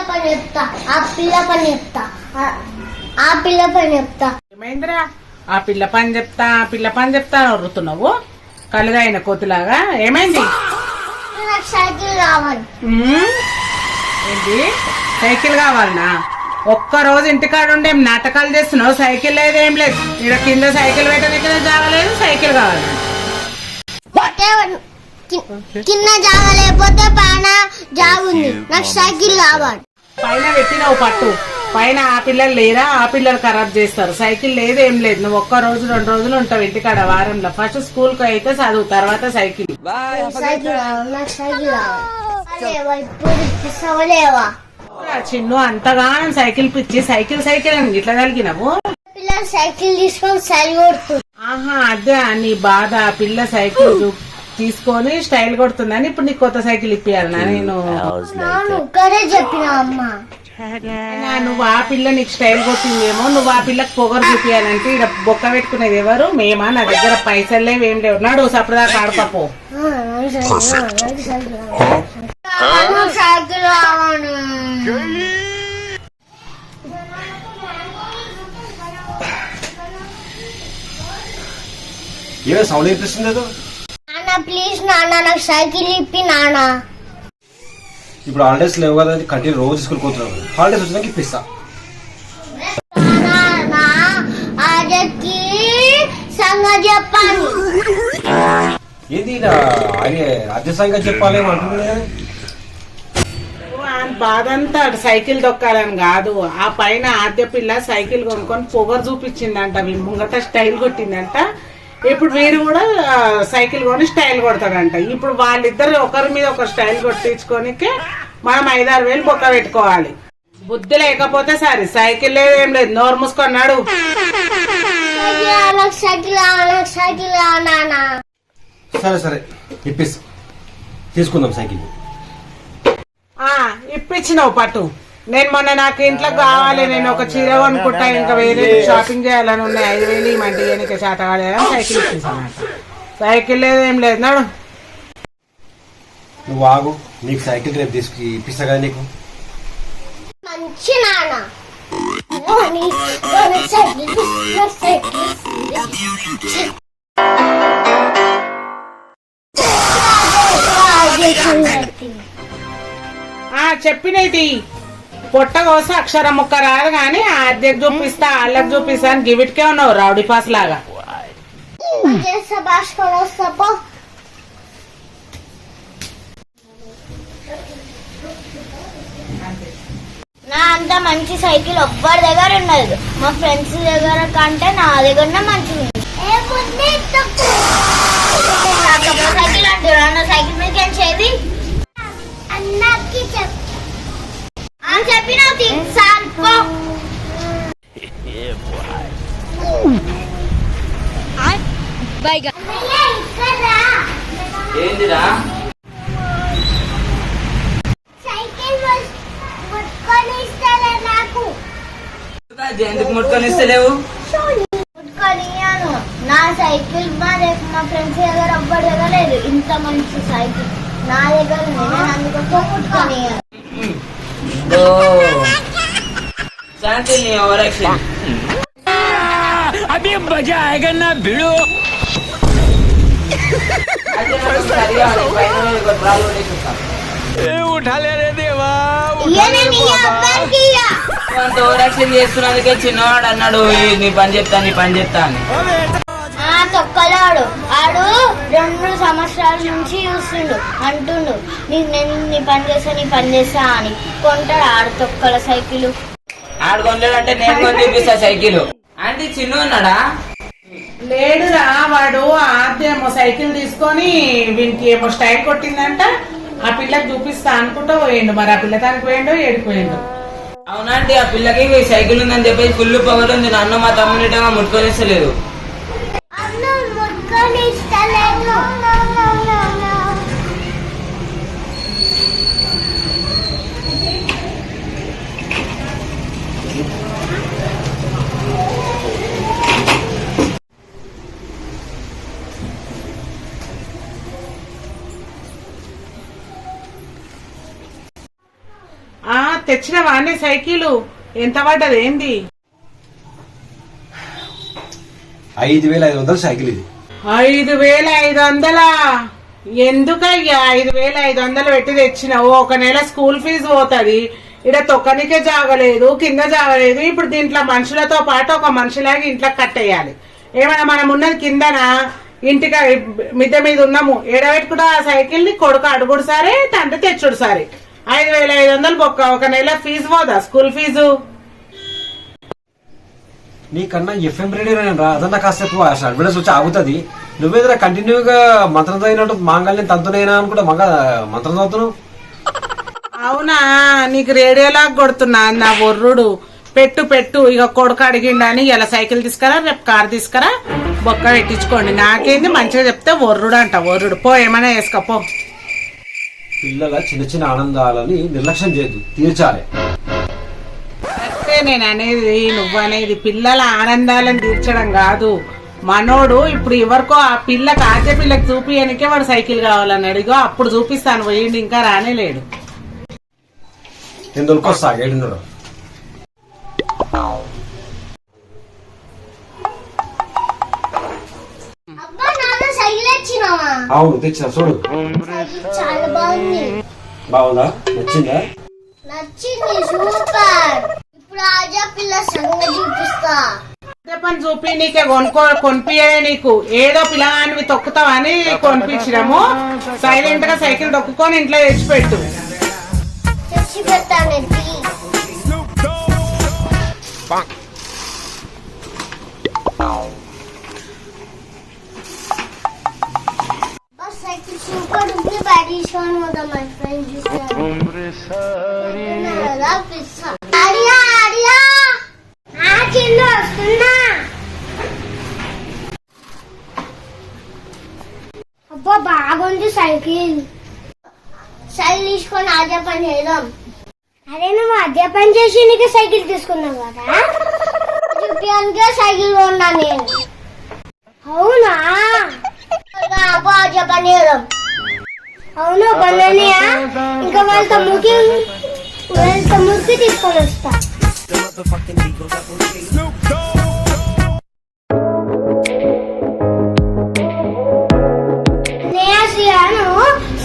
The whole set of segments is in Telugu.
పని చెప్తా, ఆ పిల్ల పని చెప్తా, ఆ పిల్ల పని చెప్తా. ఏమైందిరా? ఆ పిల్ల పని చెప్తా, ఆ పిల్ల పని చెప్తా వరుతున్నావు కలుగైన కోతిలాగా. ఏమైంది? నాకు సైకిల్ కావాలి. ఏంటి సైకిల్ కావాలనా? ఒక్కరోజు ఇంటికాడ ఉండే నాటకాలు చేస్తున్నావు. సైకిల్ లేదు, ఏం లేదు. ఇక్కడ కింద సైకిల్ పెట్టడానికి జాగలేదు, సైకిల్ కావాలి. కింద జాగ లేకపోతే పైన జాగుంది, నాకు సైకిల్ కావాలి. పైన పెట్టినావు పట్టు, పైన ఆ పిల్లలు లేరా? ఆ పిల్లలు ఖరాబ్ చేస్తారు. సైకిల్ లేదు, ఏం లేదు. నువ్వు 1 రోజు 2 రోజులు ఉంటావు ఇంటికాడ వారంలో. ఫస్ట్ స్కూల్ కు అయితే చదువు, తర్వాత సైకిల్. చిన్ను అంతగా సైకిల్ పిచ్చి, సైకిల్ సైకిల్ అని ఇట్లా కలిగినావు. పిల్లలు సైకిల్ తీసుకొని సైకిల్ కొడుతుంది. ఆహా, అదే నీ బాధ. పిల్ల సైకిల్ తీసుకొని స్టైల్ కొడుతుందని ఇప్పుడు నీకు కొత్త సైకిల్ ఇప్పియాలనా? నేను చెప్పిన అమ్మ, నువ్వు ఆ పిల్ల నీకు స్టైల్ కొట్టిందేమో, నువ్వు ఆ పిల్లకి పొగరు చూపియాలంటే ఇక్కడ బొక్క పెట్టుకునేది ఎవరు? మేమా? నా దగ్గర పైసలు లేవు, ఏం లేవు. నాడు సపదాకా ఆడపో. సైకిల్ కావాలి. ఏ సౌండ్ వినిపిస్తుంది? నాన్న ప్లీజ్ నాన్న, నాకు సైకిల్ ఇప్పి నాన్న. ఇప్పుడు హాలిడేస్ లేవు కదా, కంటిన్యూ రోజు స్కూల్ పోతున్నావు. హాలిడేస్ వచ్చినాక ఇప్పిస్తా. ఆడకి సంగతి చెప్పాలి. ఏంది అదే సంగతి చెప్పాలి అంటుంది. బాధ అంతా సైకిల్ దొక్కాలని కాదు, ఆ పైన ఆద్య పిల్ల సైకిల్ కొనుక్కొని పొగరు చూపించిందంట, ముంగట స్టైల్ కొట్టిందంట. ఇప్పుడు వీరు కూడా సైకిల్ కొని స్టైల్ కొడతాడంట. ఇప్పుడు వాళ్ళిద్దరు ఒకరి మీద ఒక స్టైల్ కొట్టించుకోనికే మనం 5-6 వేలు బొక్క పెట్టుకోవాలి. బుద్ధి లేకపోతే సరే, సైకిల్ లేదు, ఏం లేదు. నోరు మూసుకున్నాడు. సరే సరే ఇప్పిస్తా, తీసుకుందాం సైకిల్. ఇప్పించినావు పట్టు. నేను మొన్న నాకు ఇంట్లో కావాలి, నేను ఒక చీర కొనుక్కుంటా, ఇంకా వేరే షాపింగ్ చేయాలని ఉన్నాయి. 5 వేలు ఇమంటే నీకు చేత కాలేదని సైకిల్ ఇప్పించానంట. సైకిల్ లేదు, ఏం లేదు. నాడు నువ్వు ఆగు, నీకు సైకిల్ రేపు తీసుకు ఇప్పిస్తా కదా నీకు. మంచి నాన్న. చెప్పినది పొట్ట కోసం అక్షరం ముక్క రాదు కానీ ఆద్యకు చూపిస్తా, వాళ్ళకి చూపిస్తా అని గివిట్కే ఉన్నావు రౌడీ పాస్ లాగా. నా అంత మంచి సైకిల్ ఎవ్వరి దగ్గర ఉండదు. మా ఫ్రెండ్స్ దగ్గర కంటే నా దగ్గర మంచిగా ఉంది. సైకిల్ అంటున్నా, సైకిల్ మీద చేది అన్నకి చెప్పిన ఏందిరా? ఎందుకు ముట్టుకొని ఇస్తలేవు? నా సైకిల్ మా ఫ్రెండ్స్ దగ్గర ఎవ్వరి దగ్గర లేదు. ఇంత మంచి సైకిల్ నా దగ్గర నేను అందుకోసం ముట్టుకొని. శాంతి నీ ఓవరాక్షన్. अभी मजा आएगा ना भिड़ो. उठा ले रे देवा, ఓవరాక్షన్ చేస్తున్నందుకే చిన్నవాడు అన్నాడు నీ పని చెప్తా, నీ పని చెప్తా అని. తొక్కలాడు ఆడు 2 సంవత్సరాల నుంచి చూస్తుండు, అంటుండు నేను నీ పని చేస్తా, నీ పని చేస్తా అని. కొంటాడు ఆడు తొక్కల సైకిల్. ఆడు కొనలేడంటే నేను కొని చూపిస్తా సైకిల్. అంటే చిన్న ఉన్నాడా? లేడురా, వాడు ఆద్యేమో సైకిల్ తీసుకొని వీనికి ఏమో స్టైల్ కొట్టిందంట. ఆ పిల్లకి చూపిస్తా అనుకుంటా పోయిండు. మరి ఆ పిల్ల దానికి పోయిండో ఏడిపోయిండు. అవునంటే ఆ పిల్లకి సైకిల్ ఉందని చెప్పేసి ఫుల్ పొగలు ఉంది. నన్ను మా తమ్మునిటంగా ముట్టుకొనిస్తలేదు. తెచ్చినవా అనే సైకిల్ ఎంత పడ్డది ఏంది? 5,500 సైకిల్ ఇది. 5,500? ఎందుకయ్యా 5,500 పెట్టి తెచ్చినావు? ఒక నెల స్కూల్ ఫీజు పోతుంది, ఇక్కడ తొక్కనికే జాగలేదు, కింద జాగలేదు. ఇప్పుడు దీంట్లో మనుషులతో పాటు ఒక మనిషిలాగా ఇంట్లో కట్టేయాలి. ఏమైనా మనం ఉన్నది కిందనా? ఇంటికి మిద్దె మీద ఉన్నాము, ఎడబెట్టుకుంటా ఆ సైకిల్ ని కొడుకు అడుగుడు సరే, తండ్రి తెచ్చుడు సరే. 5,500 బొక్క. ఒక నెల ఫీజు పోదా స్కూల్ ఫీజు? నీకన్నా ఎఫ్ఎం రేడియో రా, అదన్నా కాసేపు అడ్వర్టైజ్ వచ్చి ఆగుతుంది. నువ్వేదైనా కంటిన్యూగా మంత్రం చదివినట్టు మాంగళ్యం తంతునైనా అనుకుంటా మంత్రం చదువుతున్నావు. అవునా, నీకు రేడియోలాగా కొడుతున్నా నా ఒర్రుడు. పెట్టు పెట్టు, ఇక కొడుకు అడిగిండని ఇలా సైకిల్ తీసుకురా, రేపు కారు తీసుకురా, బొక్క పెట్టించుకోండి. నాకేంది మంచిగా చెప్తే ఒర్రుడు అంట, ఒర్రుడు. పో ఏమైనా వేసుకోపో. పిల్లల చిన్న చిన్న ఆనందాలని నిర్లక్ష్యం చేయద్దు, తీర్చాలి. అంటే నేను అనేది, నువ్వనేది పిల్లల ఆనందాలను తీర్చడం కాదు. మనోడు ఇప్పుడు ఎవరికో ఆ పిల్లకి, ఆద్య పిల్లకి చూపియనికే వాడు సైకిల్ కావాలని అడిగో, అప్పుడు చూపిస్తాను పోయిండి, ఇంకా రానేలేడు. నేను దొరికొస్తా 7:30. అవును తెచ్చా, చూడు. చాలా బాగుంది. బాగుందా? నచ్చిందా? నచ్చింది, సూపర్. ఇప్పుడు ఆజా పిల్ల సంగతి చూపిస్తా. పని చూపి నీకే కొనిపియే. నీకు ఏదో పిల్లగానివి తొక్కుతావని కొనిపించడము. సైలెంట్ గా సైకిల్ తొక్కుకొని ఇంట్లో తెచ్చిపెట్టు. తెచ్చి పెడతాను. సైకిల్ సూపర్ ఉంది. బయట తీసుకొని పోతాం. మై ఫ్రెండ్ చూస్తాను. వస్తున్నా. అబ్బా బాగుంది సైకిల్. సైకిల్ తీసుకొని ఆద్య పని చేద్దాం. అరే నువ్వు ఆద్య పని చేసి నీకు సైకిల్ తీసుకున్నావు కదా, చూపించడానికే సైకిల్ కొన్నా నేను. అవునా? ఆద్య పని చేద్దాం. అవును పన్నయ్యా, ఇంకా వాళ్ళ తమ్ముడికి తీసుకొని వస్తా.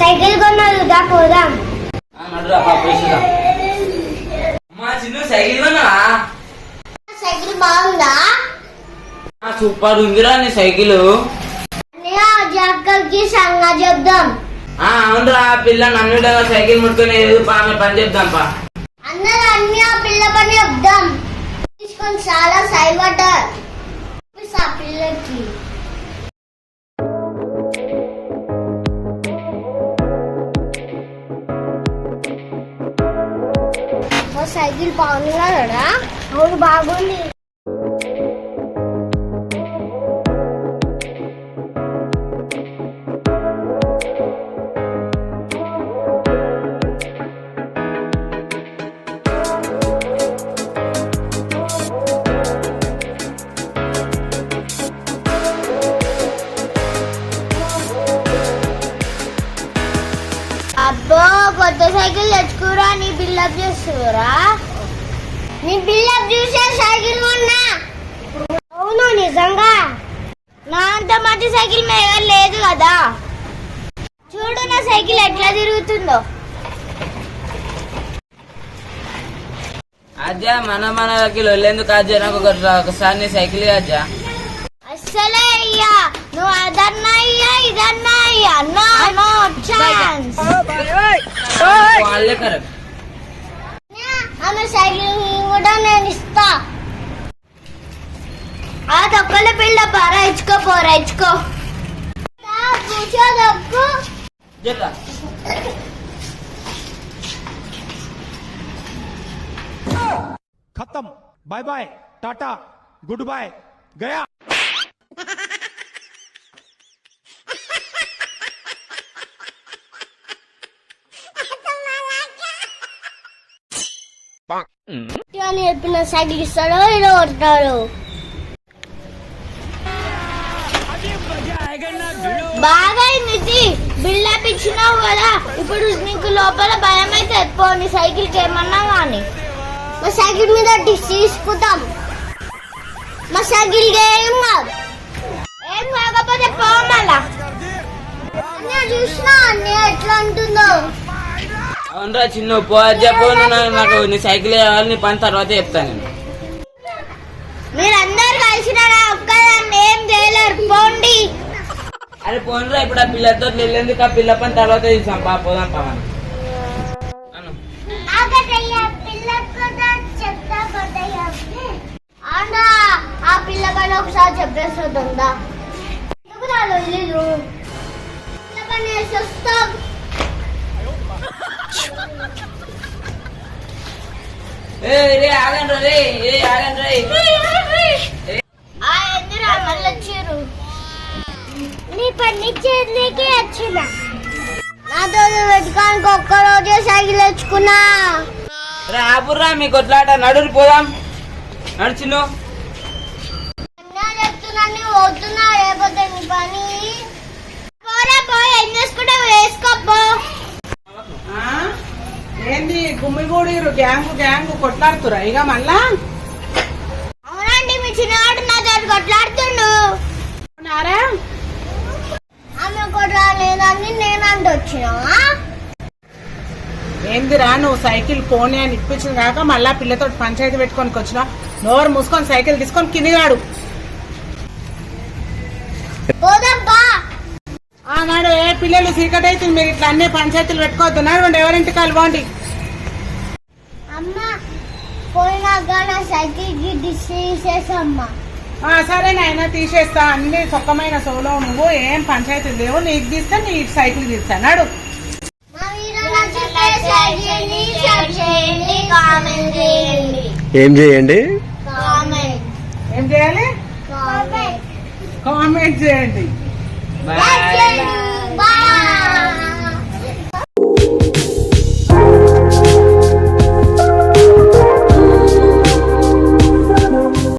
సైకిల్ కొన్నాడు, దా పోదాం. సైకిల్ కొన్నావా? సైకిల్ బాగుందా? సూపర్ ఉందిరా నీ సైకిల్. అక్కడికి సంగా చెప్దాం. అవునరా, పిల్ల నన్ను సైకిల్ ముట్టుకుని పని చెప్దాం పా. అందరూ అన్ని ఆ పిల్ల పని చెప్దాం. తీసుకొని చాలా సైబట ఆ పిల్లకి. సైకిల్ బాగుంది కదా? అవును బాగుంది. అబ్బో కొత్త సైకిల్ తెచ్చుకురా. నీ బిల్డప్ చేస్తురా? నీ బిల్డప్ చూసే సైకిల్ కొన్నా. అవును నిజంగా. నా అంత మంచి సైకిల్ మీద లేదు కదా. చూడు నా సైకిల్ ఎట్లా తిరుగుతుందో. అజ్జా మనకి లొల్లేందుకు అజ్జా? నాకు ఒకసారి నీ సైకిల్ అజ్జా. అస్సలే అయ్యా, నువ్వు అదన్నా అయ్యా ఇదన్నా అయ్యా. No no chance. వాళ్ళే కరెక్ట్. ఆమె సైకిల్ కూడా నేను ఇస్తా. ఆ తొక్కల పిల్ల పారా ఇచ్చుకో. కూర్చోదక్కు. खत्म, bye bye, ta-ta, goodbye, गया. నేర్పిన సైకిల్ ఇస్తాడో ఇలా కొడతాడు. బాగా బిల్డప్ నేర్పించినావు కదా, ఇప్పుడు నీకు లోపల భయం అయితే పో, నీ సైకిల్కి ఏమన్నా కానీ. మా సైకిల్ మీద డిష్ తీసుకుంటాం, మా సైకిల్కి ఏం కాదు, ఏం కాకపోతే పో మళ్ళా. అన్నయ్య చూసినా అన్నయ్య ఎట్లా అంటుందో. అవునరా చిన్న పో చెప్పు, నాకు నీ సైకిల్ కావాలి, నీ పని తర్వాత చెప్తాను నేను. మీరందరు కలిసినా ఒక్కదాన్ని ఏం చేయలేరు, పోండి. అరే పోనరా, ఇప్పుడు ఆ పిల్లతో వెళ్ళేందుకు, ఆ పిల్ల పని తర్వాత చూసాం పోదాం పవన్. ఆ పిల్ల పని ఒకసారి చెప్పేస్తుందా, పిల్ల పని వేసి వస్తాం. ఆగండి రే, ఆగండి రే. ఎందురా మళ్ళీ వచ్చారు, నీ పని చేయడానికి వచ్చిన. నాతో పెట్టుకోనికి ఒక్కరోజే సైకిల్ తెచ్చుకున్నా. ఆపుర్రా మీ కొట్లాట, నడురు పోదాం, నడుచును. చెప్తున్నా పోతున్నా, లేకపోతే నీ పని పోరా, పోయి ఏం చేసుకుంటే వేసుకోపో. ఏంది గుమ్మిగూడిరు గ్యాంగ్ కొట్లాడుతురా ఇక మళ్ళా? అవునండి, మీ చిన్నవాడు నాతో కొట్లాడుతుండు. అవునారా? ఆమె కొట్లాడలేదని నేను అంటూ వచ్చినా. ఏందిరా నువ్వు సైకిల్ పోనీ అని ఇప్పించింది కాక మళ్ళా పిల్లతో పంచాయతీ పెట్టుకొని వచ్చినా. నోరు మూసుకొని సైకిల్ తీసుకొని కిందిగాడు. పోదాంపా. నాడు ఏ పిల్లలు చీకటి అయితే మీరు ఇట్లా అన్ని పంచాయతీలు పెట్టుకోవద్దు, నడవండి ఎవరింటికి వెళ్ళిపోండి. అమ్మ పోయినాక నా సైకిల్ కి డిష్ తీసేసమ్మా. సరే నాయన తీసేస్తా, అన్ని సొక్కమైన సోలో, నువ్వు ఏం పంచాయతీలు లేవు, నీకు తీస్తా, నీ సైకిల్ తీస్తా, నడు. ఏం చేయండి? ఏం చేయాలి? కామెంట్ చేయండి. బాయ్.